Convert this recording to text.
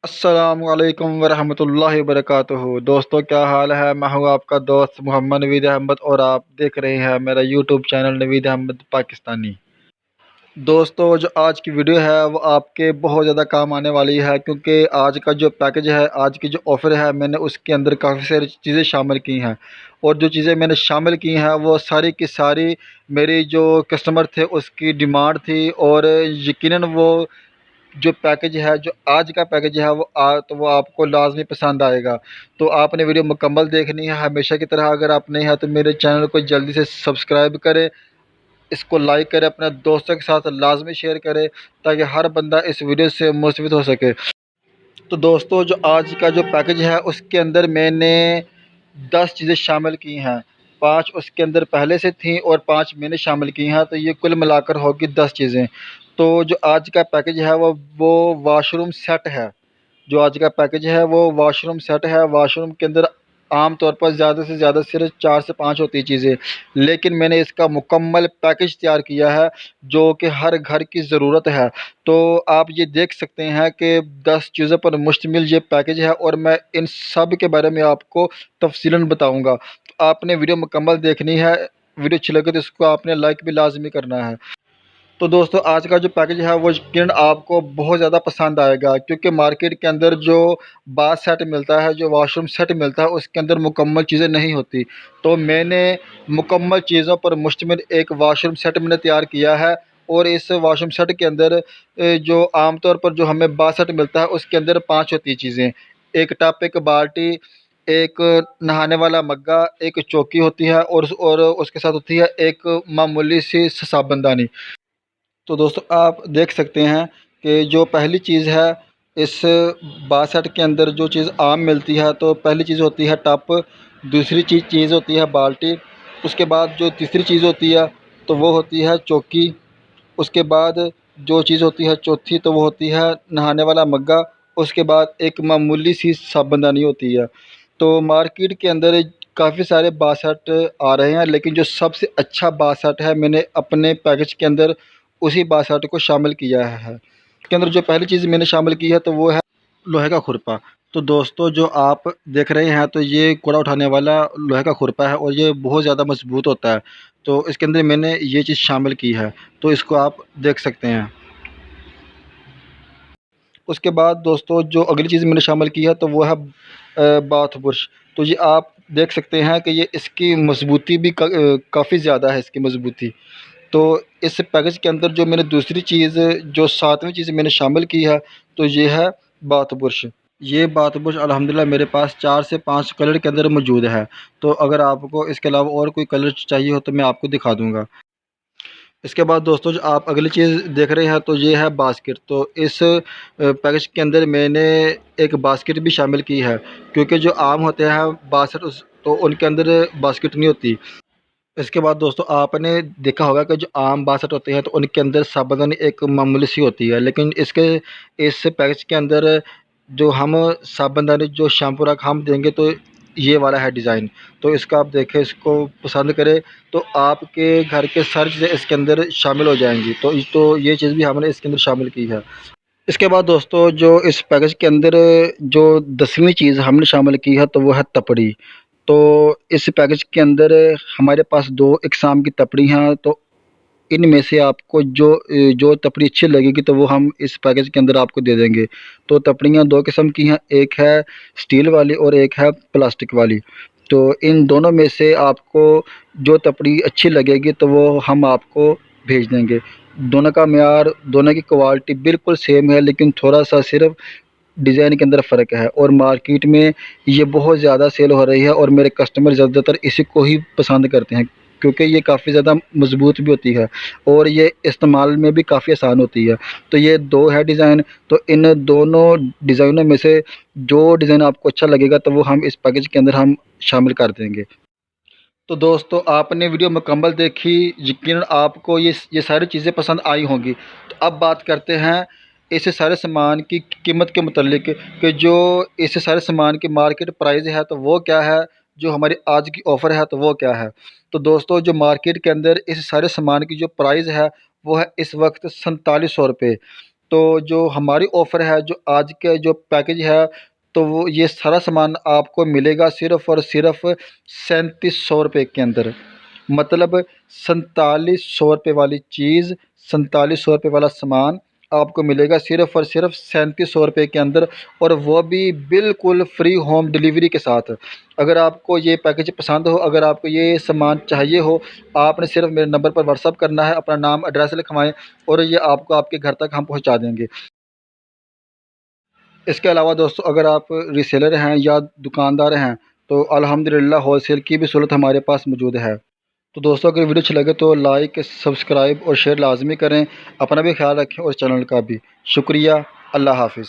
अस्सलामुअलैकुम वरहमतुल्लाहि वबरकातुहू। दोस्तों, क्या हाल है। मैं हूँ आपका दोस्त मोहम्मद नवीद अहमद और आप देख रहे हैं मेरा यूट्यूब चैनल नवीद अहमद पाकिस्तानी। दोस्तों, जो आज की वीडियो है वो आपके बहुत ज़्यादा काम आने वाली है, क्योंकि आज का जो पैकेज है, आज की जो ऑफ़र है, मैंने उसके अंदर काफ़ी सारी चीज़ें शामिल की हैं। और जो चीज़ें मैंने शामिल की हैं वो सारी की सारी मेरी जो कस्टमर थे उसकी डिमांड थी। और यकीनन वो जो पैकेज है, जो आज का पैकेज है, तो वो आपको लाज़मी पसंद आएगा। तो आपने वीडियो मुकम्मल देखनी है हमेशा की तरह। अगर आप नए हैं तो मेरे चैनल को जल्दी से सब्सक्राइब करें, इसको लाइक करें, अपने दोस्तों के साथ लाज़मी शेयर करें, ताकि हर बंदा इस वीडियो से मुस्तफ़िद हो सके। तो दोस्तों, जो आज का जो पैकेज है उसके अंदर मैंने 10 चीज़ें शामिल की हैं। 5 उसके अंदर पहले से थीं और 5 मैंने शामिल की हैं, तो ये कुल मिलाकर होगी 10 चीज़ें। तो जो आज का पैकेज है वो वॉशरूम सेट है। जो आज का पैकेज है वो वॉशरूम सेट है। वॉशरूम के अंदर आम तौर पर ज़्यादा से ज़्यादा सिर्फ 4 से 5 होती है चीज़ें, लेकिन मैंने इसका मुकम्मल पैकेज तैयार किया है जो कि हर घर की ज़रूरत है। तो आप ये देख सकते हैं कि 10 चीज़ों पर मुश्तमिल ये पैकेज है और मैं इन सब के बारे में आपको तफ़सीलन बताऊँगा। तो आपने वीडियो मुकम्मल देखनी है। वीडियो अच्छी लगे तो इसको आपने लाइक भी लाज़मी करना है। तो दोस्तों, आज का जो पैकेज है वो यकीनन आपको बहुत ज़्यादा पसंद आएगा, क्योंकि मार्केट के अंदर जो बाथ सेट मिलता है, जो वॉशरूम सेट मिलता है, उसके अंदर मुकम्मल चीज़ें नहीं होती। तो मैंने मुकम्मल चीज़ों पर मुश्तमिल एक वॉशरूम सेट मैंने तैयार किया है। और इस वॉशरूम सेट के अंदर जो आम तौर पर जो हमें बाथ सेट मिलता है उसके अंदर 5 होती है चीज़ें। एक टब, एक बाल्टी, एक नहाने वाला मग्गा, एक चौकी होती है और उसके साथ होती है एक मामूली सी साबुनदानी। तो दोस्तों, आप देख सकते हैं कि जो पहली चीज़ है इस बासठ के अंदर जो चीज़ आम मिलती है, तो पहली चीज़ होती है टप, दूसरी चीज़ होती है बाल्टी, उसके बाद जो तीसरी चीज़ होती है तो वो होती है चौकी, उसके बाद जो चीज़ होती है चौथी तो वो होती है नहाने वाला मग्गा, उसके बाद एक मामूली सी साबुनदानी होती है। तो मार्केट के अंदर काफ़ी सारे बासठ आ रहे हैं, लेकिन जो सबसे अच्छा बासठ है मैंने अपने पैकेज के अंदर उसी बासठ को शामिल किया है। इसके अंदर जो पहली चीज़ मैंने शामिल की है तो वो है लोहे का खुरपा। तो दोस्तों, जो आप देख रहे हैं तो ये कूड़ा उठाने वाला लोहे का खुरपा है और ये बहुत ज़्यादा मज़बूत होता है। तो इसके अंदर मैंने ये चीज़ शामिल की है, तो इसको आप देख सकते हैं। उसके बाद दोस्तों, जो अगली चीज़ मैंने शामिल की है तो वो है बाथ ब्रश। तो ये आप देख सकते हैं कि ये इसकी मज़बूती भी काफ़ी ज़्यादा है, इसकी मज़बूती। तो इस पैकेज के अंदर जो मैंने दूसरी चीज़, जो 7वीं चीज़ मैंने शामिल की है तो ये है बाथ ब्रश। ये बाथ ब्रश अल्हम्दुलिल्लाह मेरे पास 4 से 5 कलर के अंदर मौजूद है। तो अगर आपको इसके अलावा और कोई कलर चाहिए हो तो मैं आपको दिखा दूँगा। इसके बाद दोस्तों, जो आप अगली चीज़ देख रहे हैं तो ये है बास्केट। तो इस पैकेज के अंदर मैंने एक बास्केट भी शामिल की है, क्योंकि जो आम होते हैं बास्केट तो उनके अंदर बास्केट नहीं होती। इसके बाद दोस्तों, आपने देखा होगा कि जो आम बासठ होते हैं तो उनके अंदर साबुनदानी एक मामूली सी होती है, लेकिन इस पैकेज के अंदर जो हम साबुनदानी, जो शैम्पू रख हम देंगे, तो ये वाला है डिज़ाइन। तो इसका आप देखें, इसको पसंद करें तो आपके घर के सारी चीज़ें इसके अंदर शामिल हो जाएंगी। तो ये चीज़ भी हमने इसके अंदर शामिल की है। इसके बाद दोस्तों, जो इस पैकेज के अंदर जो 10वीं चीज़ हमने शामिल की है तो वो है तपड़ी। तो इस पैकेज के अंदर हमारे पास 2 इकसाम की तपड़ी हैं। तो इनमें से आपको जो तपड़ी अच्छी लगेगी तो वो हम इस पैकेज के अंदर आपको दे देंगे। तो तपड़ियाँ 2 किस्म की हैं, एक है स्टील वाली और एक है प्लास्टिक वाली। तो इन दोनों में से आपको जो तपड़ी अच्छी लगेगी तो वो हम आपको भेज देंगे। दोनों का मयार, दोनों की क्वालिटी बिल्कुल सेम है, लेकिन थोड़ा-सा सिर्फ़ डिज़ाइन के अंदर फ़र्क है। और मार्केट में ये बहुत ज़्यादा सेल हो रही है और मेरे कस्टमर ज़्यादातर इसी को ही पसंद करते हैं, क्योंकि ये काफ़ी ज़्यादा मज़बूत भी होती है और ये इस्तेमाल में भी काफ़ी आसान होती है। तो ये 2 है डिज़ाइन। तो इन दोनों डिज़ाइनों में से जो डिज़ाइन आपको अच्छा लगेगा तो वो हम इस पैकेज के अंदर हम शामिल कर देंगे। तो दोस्तों, आपने वीडियो मुकम्मल देखी, यकीनन आपको ये सारी चीज़ें पसंद आई होंगी। तो अब बात करते हैं इस सारे सामान की कीमत के मुतल्लिक, कि जो इस सारे सामान की मार्केट प्राइस है तो वो क्या है, जो हमारी आज की ऑफ़र है तो वो क्या है। तो दोस्तों, जो मार्केट के अंदर इस सारे सामान की जो प्राइस है वो है इस वक्त ₹4700। तो जो हमारी ऑफ़र है, जो आज के जो पैकेज है, तो वो ये सारा सामान आपको मिलेगा सिर्फ़ और सिर्फ़ 3700 रुपये के अंदर। मतलब 4700 रुपये वाली चीज़, 4700 रुपये वाला सामान आपको मिलेगा सिर्फ़ और सिर्फ़ 3700 रुपये के अंदर, और वो भी बिल्कुल फ्री होम डिलीवरी के साथ। अगर आपको ये पैकेज पसंद हो, अगर आपको ये सामान चाहिए हो, आपने सिर्फ़ मेरे नंबर पर व्हाट्सअप करना है, अपना नाम, एड्रेस लिखवाएँ और ये आपको आपके घर तक हम पहुँचा देंगे। इसके अलावा दोस्तों, अगर आप रीसेलर हैं या दुकानदार हैं, तो अल्हम्दुलिल्लाह होलसेल की भी सहूलत हमारे पास मौजूद है। तो दोस्तों, अगर वीडियो अच्छी लगे तो लाइक, सब्सक्राइब और शेयर लाज़मी करें। अपना भी ख्याल रखें और चैनल का भी। शुक्रिया। अल्लाह हाफ़िज़।